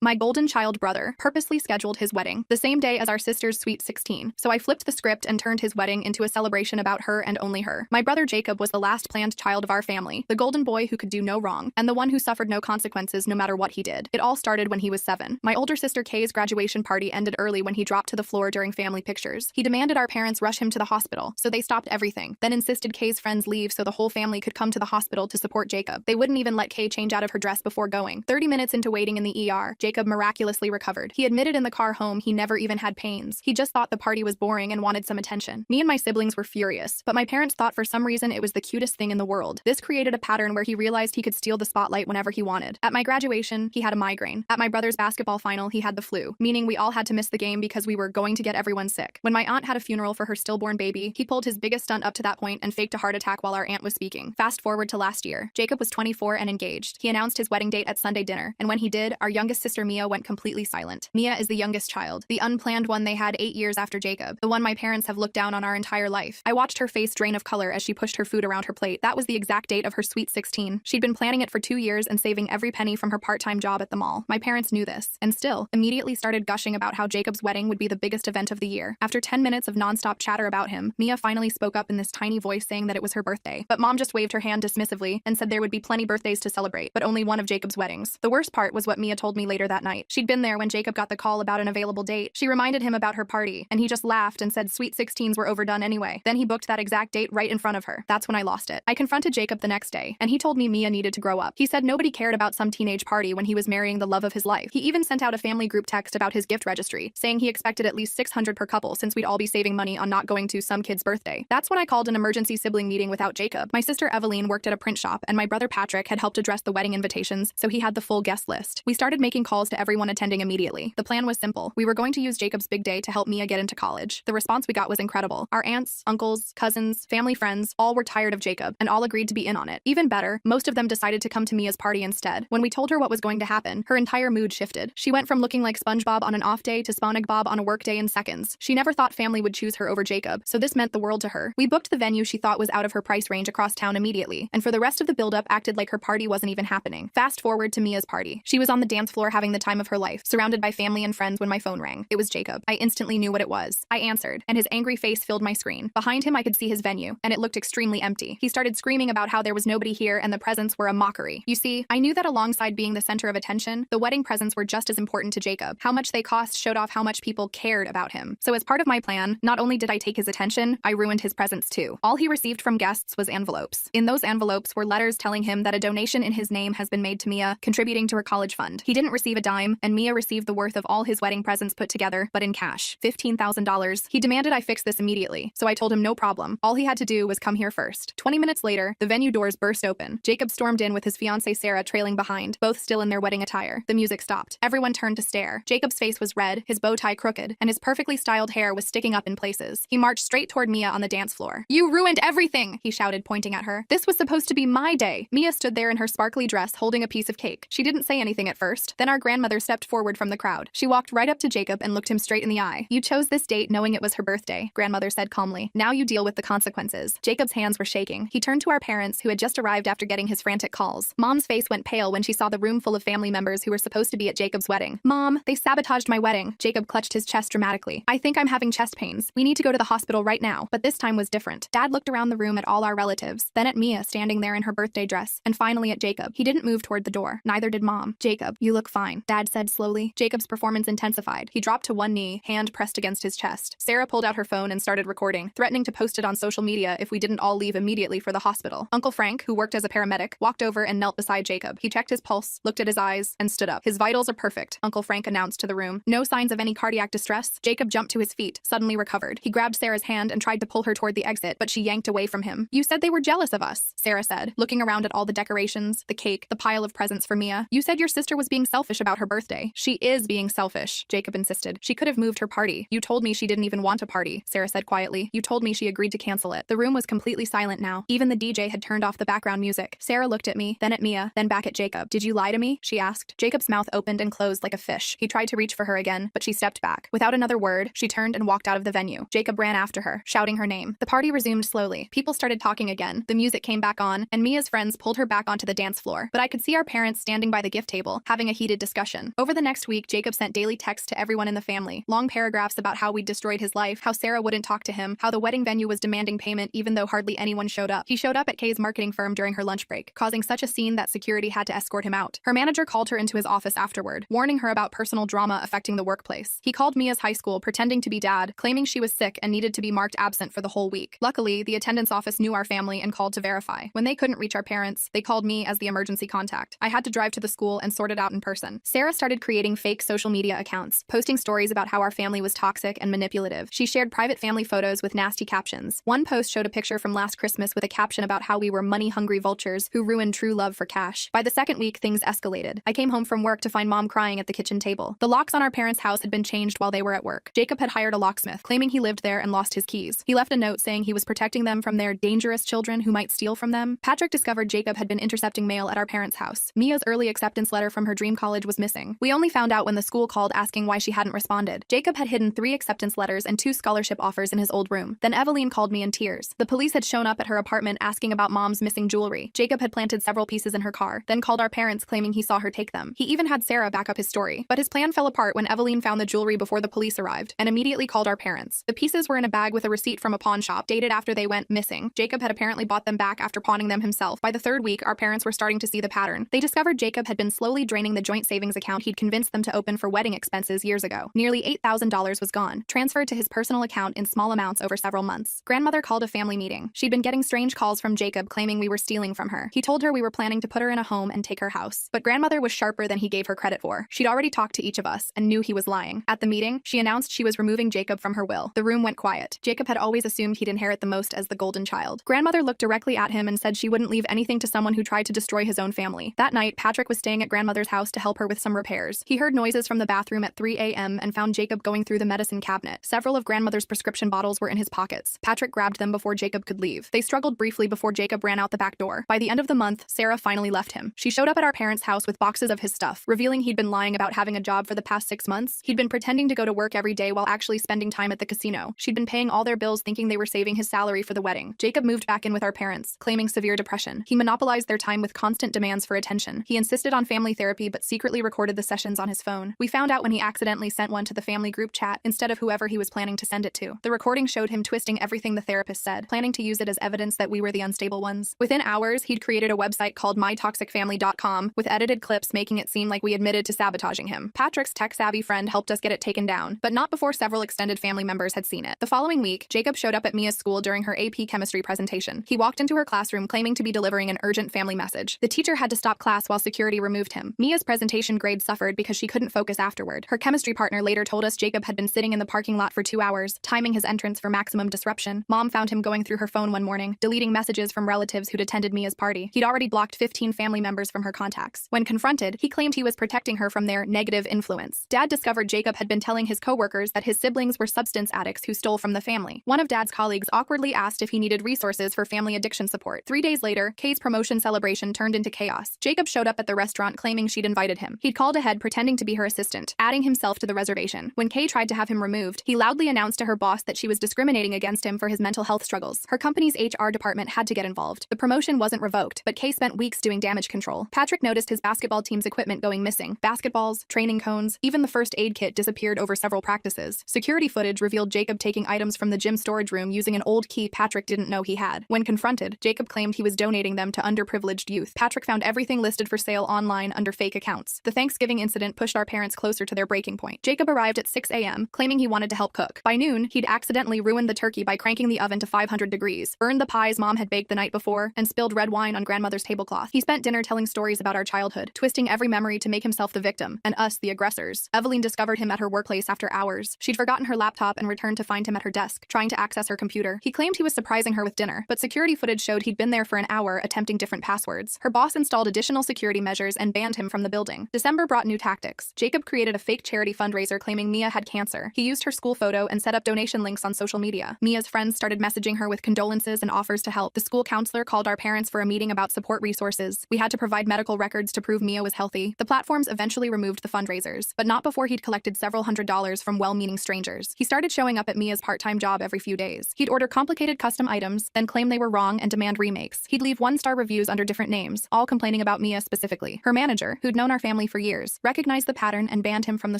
My golden child brother purposely scheduled his wedding the same day as our sister's sweet 16, so I flipped the script and turned his wedding into a celebration about her and only her. My brother Jacob was the last planned child of our family, the golden boy who could do no wrong, and the one who suffered no consequences no matter what he did. It all started when he was 7. My older sister Kay's graduation party ended early when he dropped to the floor during family pictures. He demanded our parents rush him to the hospital, so they stopped everything, then insisted Kay's friends leave so the whole family could come to the hospital to support Jacob. They wouldn't even let Kay change out of her dress before going. 30 minutes into waiting in the ER, Jacob miraculously recovered. He admitted in the car home he never even had pains. He just thought the party was boring and wanted some attention. Me and my siblings were furious, but my parents thought for some reason it was the cutest thing in the world. This created a pattern where he realized he could steal the spotlight whenever he wanted. At my graduation, he had a migraine. At my brother's basketball final, he had the flu, meaning we all had to miss the game because we were going to get everyone sick. When my aunt had a funeral for her stillborn baby, he pulled his biggest stunt up to that point and faked a heart attack while our aunt was speaking. Fast forward to last year. Jacob was 24 and engaged. He announced his wedding date at Sunday dinner, and when he did, our youngest sister Mia went completely silent. Mia is the youngest child, the unplanned one they had 8 years after Jacob, the one my parents have looked down on our entire life. I watched her face drain of color as she pushed her food around her plate. That was the exact date of her sweet 16. She'd been planning it for 2 years and saving every penny from her part-time job at the mall. My parents knew this, and still, immediately started gushing about how Jacob's wedding would be the biggest event of the year. After 10 minutes of nonstop chatter about him, Mia finally spoke up in this tiny voice saying that it was her birthday. But Mom just waved her hand dismissively and said there would be plenty birthdays to celebrate, but only one of Jacob's weddings. The worst part was what Mia told me later that night. She'd been there when Jacob got the call about an available date. She reminded him about her party, and he just laughed and said sweet 16s were overdone anyway. Then he booked that exact date right in front of her. That's when I lost it. I confronted Jacob the next day, and he told me Mia needed to grow up. He said nobody cared about some teenage party when he was marrying the love of his life. He even sent out a family group text about his gift registry, saying he expected at least 600 per couple since we'd all be saving money on not going to some kid's birthday. That's when I called an emergency sibling meeting without Jacob. My sister Eveline worked at a print shop, and my brother Patrick had helped address the wedding invitations, so he had the full guest list. We started making calls to everyone attending immediately. The plan was simple. We were going to use Jacob's big day to help Mia get into college. The response we got was incredible. Our aunts, uncles, cousins, family friends, all were tired of Jacob, and all agreed to be in on it. Even better, most of them decided to come to Mia's party instead. When we told her what was going to happen, her entire mood shifted. She went from looking like SpongeBob on an off day to SpongeBob on a work day in seconds. She never thought family would choose her over Jacob, so this meant the world to her. We booked the venue she thought was out of her price range across town immediately, and for the rest of the build-up acted like her party wasn't even happening. Fast forward to Mia's party. She was on the dance floor having the time of her life, surrounded by family and friends when my phone rang. It was Jacob. I instantly knew what it was. I answered, and his angry face filled my screen. Behind him I could see his venue, and it looked extremely empty. He started screaming about how there was nobody here and the presents were a mockery. You see, I knew that alongside being the center of attention, the wedding presents were just as important to Jacob. How much they cost showed off how much people cared about him. So as part of my plan, not only did I take his attention, I ruined his presents too. All he received from guests was envelopes. In those envelopes were letters telling him that a donation in his name has been made to Mia, contributing to her college fund. He didn't receive a dime, and Mia received the worth of all his wedding presents put together, but in cash. $15,000. He demanded I fix this immediately, so I told him no problem. All he had to do was come here first. 20 minutes later, the venue doors burst open. Jacob stormed in with his fiancée Sarah trailing behind, both still in their wedding attire. The music stopped. Everyone turned to stare. Jacob's face was red, his bow tie crooked, and his perfectly styled hair was sticking up in places. He marched straight toward Mia on the dance floor. "You ruined everything!" he shouted, pointing at her. "This was supposed to be my day." Mia stood there in her sparkly dress holding a piece of cake. She didn't say anything at first. Then our grandmother stepped forward from the crowd. She walked right up to Jacob and looked him straight in the eye. "You chose this date knowing it was her birthday," grandmother said calmly. "Now you deal with the consequences." Jacob's hands were shaking. He turned to our parents, who had just arrived after getting his frantic calls. Mom's face went pale when she saw the room full of family members who were supposed to be at Jacob's wedding. "Mom, they sabotaged my wedding." Jacob clutched his chest dramatically. "I think I'm having chest pains. We need to go to the hospital right now." But this time was different. Dad looked around the room at all our relatives, then at Mia standing there in her birthday dress, and finally at Jacob. He didn't move toward the door. Neither did Mom. "Jacob, you look fine," Dad said slowly. Jacob's performance intensified. He dropped to one knee, hand pressed against his chest. Sarah pulled out her phone and started recording, threatening to post it on social media if we didn't all leave immediately for the hospital. Uncle Frank, who worked as a paramedic, walked over and knelt beside Jacob. He checked his pulse, looked at his eyes, and stood up. "His vitals are perfect," Uncle Frank announced to the room. "No signs of any cardiac distress." Jacob jumped to his feet, suddenly recovered. He grabbed Sarah's hand and tried to pull her toward the exit, but she yanked away from him. "You said they were jealous of us," Sarah said, looking around at all the decorations, the cake, the pile of presents for Mia. "You said your sister was being selfish about her birthday." "She is being selfish," Jacob insisted. "She could have moved her party." "You told me she didn't even want a party," Sarah said quietly. "You told me she agreed to cancel it." The room was completely silent now. Even the DJ had turned off the background music. Sarah looked at me, then at Mia, then back at Jacob. "Did you lie to me?" she asked. Jacob's mouth opened and closed like a fish. He tried to reach for her again, but she stepped back. Without another word, she turned and walked out of the venue. Jacob ran after her, shouting her name. The party resumed slowly. People started talking again. The music came back on, and Mia's friends pulled her back onto the dance floor. But I could see our parents standing by the gift table, having a heated discussion. discussion. Over the next week, Jacob sent daily texts to everyone in the family, long paragraphs about how we'd destroyed his life, how Sarah wouldn't talk to him, how the wedding venue was demanding payment even though hardly anyone showed up. He showed up at Kay's marketing firm during her lunch break, causing such a scene that security had to escort him out. Her manager called her into his office afterward, warning her about personal drama affecting the workplace. He called Mia's high school, pretending to be dad, claiming she was sick and needed to be marked absent for the whole week. Luckily, the attendance office knew our family and called to verify. When they couldn't reach our parents, they called me as the emergency contact. I had to drive to the school and sort it out in person. Sarah started creating fake social media accounts, posting stories about how our family was toxic and manipulative. She shared private family photos with nasty captions. One post showed a picture from last Christmas with a caption about how we were money-hungry vultures who ruined true love for cash. By the second week, things escalated. I came home from work to find Mom crying at the kitchen table. The locks on our parents' house had been changed while they were at work. Jacob had hired a locksmith, claiming he lived there and lost his keys. He left a note saying he was protecting them from their dangerous children who might steal from them. Patrick discovered Jacob had been intercepting mail at our parents' house. Mia's early acceptance letter from her dream college was missing. We only found out when the school called asking why she hadn't responded. Jacob had hidden 3 acceptance letters and 2 scholarship offers in his old room. Then Evelyn called me in tears. The police had shown up at her apartment asking about Mom's missing jewelry. Jacob had planted several pieces in her car, then called our parents claiming he saw her take them. He even had Sarah back up his story. But his plan fell apart when Evelyn found the jewelry before the police arrived and immediately called our parents. The pieces were in a bag with a receipt from a pawn shop dated after they went missing. Jacob had apparently bought them back after pawning them himself. By the 3rd week, our parents were starting to see the pattern. They discovered Jacob had been slowly draining the joint savings account he'd convinced them to open for wedding expenses years ago. Nearly $8,000 was gone, transferred to his personal account in small amounts over several months. Grandmother called a family meeting. She'd been getting strange calls from Jacob claiming we were stealing from her. He told her we were planning to put her in a home and take her house. But grandmother was sharper than he gave her credit for. She'd already talked to each of us and knew he was lying. At the meeting, she announced she was removing Jacob from her will. The room went quiet. Jacob had always assumed he'd inherit the most as the golden child. Grandmother looked directly at him and said she wouldn't leave anything to someone who tried to destroy his own family. That night, Patrick was staying at grandmother's house to help her with some repairs. He heard noises from the bathroom at 3 a.m. and found Jacob going through the medicine cabinet. Several of grandmother's prescription bottles were in his pockets. Patrick grabbed them before Jacob could leave. They struggled briefly before Jacob ran out the back door. By the end of the month, Sarah finally left him. She showed up at our parents' house with boxes of his stuff, revealing he'd been lying about having a job for the past 6 months. He'd been pretending to go to work every day while actually spending time at the casino. She'd been paying all their bills thinking they were saving his salary for the wedding. Jacob moved back in with our parents, claiming severe depression. He monopolized their time with constant demands for attention. He insisted on family therapy but secretly recorded the sessions on his phone. We found out when he accidentally sent one to the family group chat instead of whoever he was planning to send it to. The recording showed him twisting everything the therapist said, planning to use it as evidence that we were the unstable ones. Within hours, he'd created a website called mytoxicfamily.com with edited clips making it seem like we admitted to sabotaging him. Patrick's tech-savvy friend helped us get it taken down, but not before several extended family members had seen it. The following week, Jacob showed up at Mia's school during her AP chemistry presentation. He walked into her classroom claiming to be delivering an urgent family message. The teacher had to stop class while security removed him. Mia's presentation grade suffered because she couldn't focus afterward. Her chemistry partner later told us Jacob had been sitting in the parking lot for 2 hours, timing his entrance for maximum disruption. Mom found him going through her phone one morning, deleting messages from relatives who'd attended Mia's party. He'd already blocked 15 family members from her contacts. When confronted, he claimed he was protecting her from their negative influence. Dad discovered Jacob had been telling his coworkers that his siblings were substance addicts who stole from the family. One of Dad's colleagues awkwardly asked if he needed resources for family addiction support. 3 days later, Kay's promotion celebration turned into chaos. Jacob showed up at the restaurant claiming she'd invited him. He'd called ahead pretending to be her assistant, adding himself to the reservation. When Kay tried to have him removed, he loudly announced to her boss that she was discriminating against him for his mental health struggles. Her company's HR department had to get involved. The promotion wasn't revoked, but Kay spent weeks doing damage control. Patrick noticed his basketball team's equipment going missing. Basketballs, training cones, even the first aid kit disappeared over several practices. Security footage revealed Jacob taking items from the gym storage room using an old key Patrick didn't know he had. When confronted, Jacob claimed he was donating them to underprivileged youth. Patrick found everything listed for sale online under fake accounts. The Thanksgiving incident pushed our parents closer to their breaking point. Jacob arrived at 6 a.m., claiming he wanted to help cook. By noon, he'd accidentally ruined the turkey by cranking the oven to 500 degrees, burned the pies Mom had baked the night before, and spilled red wine on grandmother's tablecloth. He spent dinner telling stories about our childhood, twisting every memory to make himself the victim, and us the aggressors. Evelyn discovered him at her workplace after hours. She'd forgotten her laptop and returned to find him at her desk, trying to access her computer. He claimed he was surprising her with dinner, but security footage showed he'd been there for an hour attempting different passwords. Her boss installed additional security measures and banned him from the building. December brought new tactics. Jacob created a fake charity fundraiser claiming Mia had cancer. He used her school photo and set up donation links on social media. Mia's friends started messaging her with condolences and offers to help. The school counselor called our parents for a meeting about support resources. We had to provide medical records to prove Mia was healthy. The platforms eventually removed the fundraisers, but not before he'd collected several $100s from well-meaning strangers. He started showing up at Mia's part-time job every few days. He'd order complicated custom items, then claim they were wrong and demand remakes. He'd leave 1-star reviews under different names, all complaining about Mia specifically. Her manager, who'd known our family family for years, recognized the pattern and banned him from the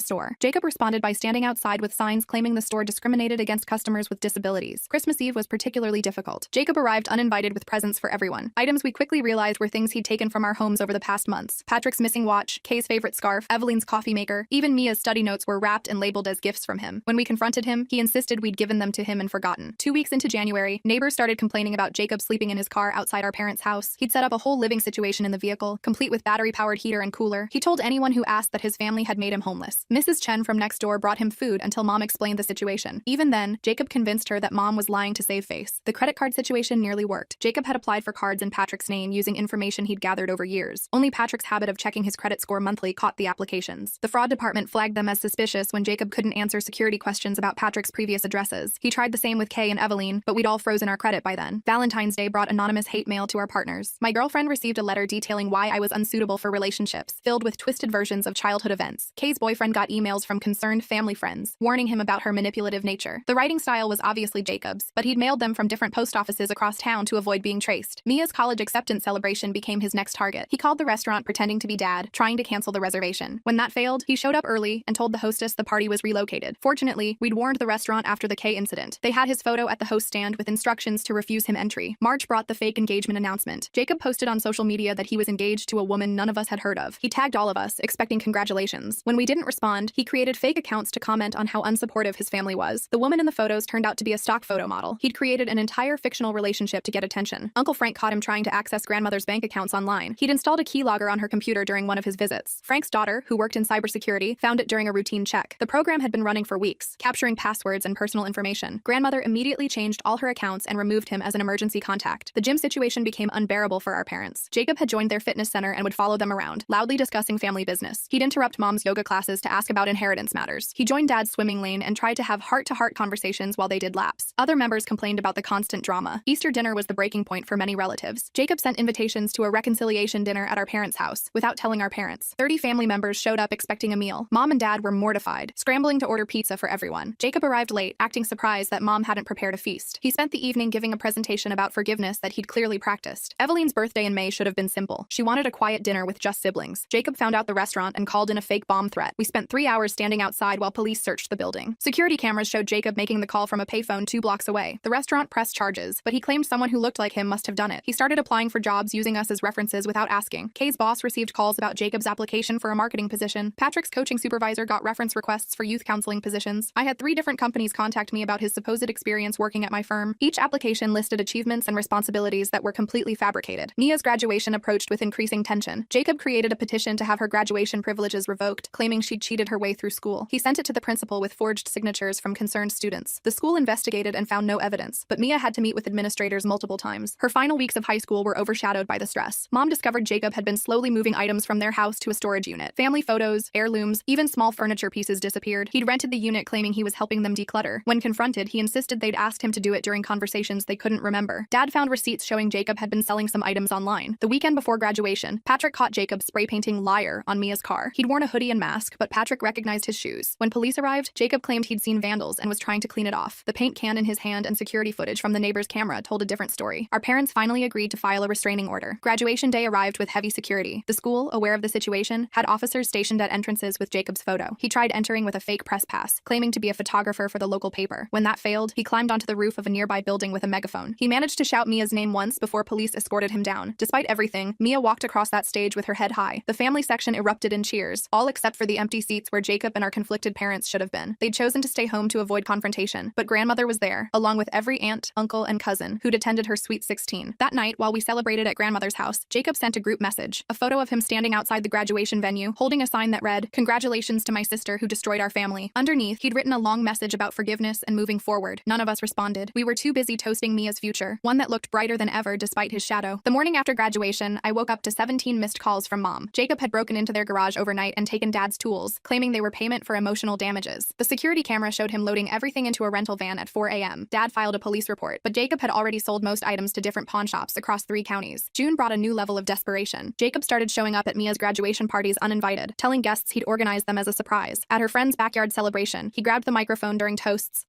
store. Jacob responded by standing outside with signs claiming the store discriminated against customers with disabilities. Christmas Eve was particularly difficult. Jacob arrived uninvited with presents for everyone. Items we quickly realized were things he'd taken from our homes over the past months. Patrick's missing watch, Kay's favorite scarf, Evelyn's coffee maker, even Mia's study notes were wrapped and labeled as gifts from him. When we confronted him, he insisted we'd given them to him and forgotten. 2 weeks into January, neighbors started complaining about Jacob sleeping in his car outside our parents' house. He'd set up a whole living situation in the vehicle, complete with battery-powered heater and cooler. He told anyone who asked that his family had made him homeless. Mrs. Chen from next door brought him food until Mom explained the situation. Even then, Jacob convinced her that Mom was lying to save face. The credit card situation nearly worked. Jacob had applied for cards in Patrick's name using information he'd gathered over years. Only Patrick's habit of checking his credit score monthly caught the applications. The fraud department flagged them as suspicious when Jacob couldn't answer security questions about Patrick's previous addresses. He tried the same with Kay and Evelyn, but we'd all frozen our credit by then. Valentine's Day brought anonymous hate mail to our partners. My girlfriend received a letter detailing why I was unsuitable for relationships, filled with twisted versions of childhood events. Kay's boyfriend got emails from concerned family friends, warning him about her manipulative nature. The writing style was obviously Jacob's, but he'd mailed them from different post offices across town to avoid being traced. Mia's college acceptance celebration became his next target. He called the restaurant pretending to be Dad, trying to cancel the reservation. When that failed, he showed up early and told the hostess the party was relocated. Fortunately, we'd warned the restaurant after the Kay incident. They had his photo at the host stand with instructions to refuse him entry. March brought the fake engagement announcement. Jacob posted on social media that he was engaged to a woman none of us had heard of. He tagged all of us, expecting congratulations. When we didn't respond, he created fake accounts to comment on how unsupportive his family was. The woman in the photos turned out to be a stock photo model. He'd created an entire fictional relationship to get attention. Uncle Frank caught him trying to access grandmother's bank accounts online. He'd installed a keylogger on her computer during one of his visits. Frank's daughter, who worked in cybersecurity, found it during a routine check. The program had been running for weeks, capturing passwords and personal information. Grandmother immediately changed all her accounts and removed him as an emergency contact. The gym situation became unbearable for our parents. Jacob had joined their fitness center and would follow them around, loudly discussing family business. He'd interrupt Mom's yoga classes to ask about inheritance matters. He joined Dad's swimming lane and tried to have heart-to-heart conversations while they did laps. Other members complained about the constant drama. Easter dinner was the breaking point for many relatives. Jacob sent invitations to a reconciliation dinner at our parents' house without telling our parents. 30 family members showed up expecting a meal. Mom and Dad were mortified, scrambling to order pizza for everyone. Jacob arrived late, acting surprised that Mom hadn't prepared a feast. He spent the evening giving a presentation about forgiveness that he'd clearly practiced. Evelyn's birthday in May should have been simple. She wanted a quiet dinner with just siblings. Jacob found out the restaurant and called in a fake bomb threat. We spent 3 hours standing outside while police searched the building. Security cameras showed Jacob making the call from a payphone 2 blocks away. The restaurant pressed charges, but he claimed someone who looked like him must have done it. He started applying for jobs using us as references without asking. Kay's boss received calls about Jacob's application for a marketing position. Patrick's coaching supervisor got reference requests for youth counseling positions. I had 3 different companies contact me about his supposed experience working at my firm. Each application listed achievements and responsibilities that were completely fabricated. Mia's graduation approached with increasing tension. Jacob created a petition to have her graduation privileges revoked, claiming she'd cheated her way through school. He sent it to the principal with forged signatures from concerned students. The school investigated and found no evidence, but Mia had to meet with administrators multiple times. Her final weeks of high school were overshadowed by the stress. Mom discovered Jacob had been slowly moving items from their house to a storage unit. Family photos, heirlooms, even small furniture pieces disappeared. He'd rented the unit claiming he was helping them declutter. When confronted, he insisted they'd asked him to do it during conversations they couldn't remember. Dad found receipts showing Jacob had been selling some items online. The weekend before graduation, Patrick caught Jacob spray painting "liar" on Mia's car. He'd worn a hoodie and mask, but Patrick recognized his shoes. When police arrived, Jacob claimed he'd seen vandals and was trying to clean it off. The paint can in his hand and security footage from the neighbor's camera told a different story. Our parents finally agreed to file a restraining order. Graduation day arrived with heavy security. The school, aware of the situation, had officers stationed at entrances with Jacob's photo. He tried entering with a fake press pass, claiming to be a photographer for the local paper. When that failed, he climbed onto the roof of a nearby building with a megaphone. He managed to shout Mia's name once before police escorted him down. Despite everything, Mia walked across that stage with her head high. The family section erupted in cheers, all except for the empty seats where Jacob and our conflicted parents should have been. They'd chosen to stay home to avoid confrontation, but grandmother was there, along with every aunt, uncle, and cousin who'd attended her sweet 16. That night, while we celebrated at grandmother's house, Jacob sent a group message, a photo of him standing outside the graduation venue, holding a sign that read, "Congratulations to my sister who destroyed our family." Underneath, he'd written a long message about forgiveness and moving forward. None of us responded. We were too busy toasting Mia's future, one that looked brighter than ever despite his shadow. The morning after graduation, I woke up to 17 missed calls from Mom. Jacob had broken into their garage overnight and taken Dad's tools, claiming they were payment for emotional damages. The security camera showed him loading everything into a rental van at 4 a.m. Dad filed a police report, but Jacob had already sold most items to different pawn shops across 3 counties. June brought a new level of desperation. Jacob started showing up at Mia's graduation parties uninvited, telling guests he'd organized them as a surprise. At her friend's backyard celebration, he grabbed the microphone during toasts,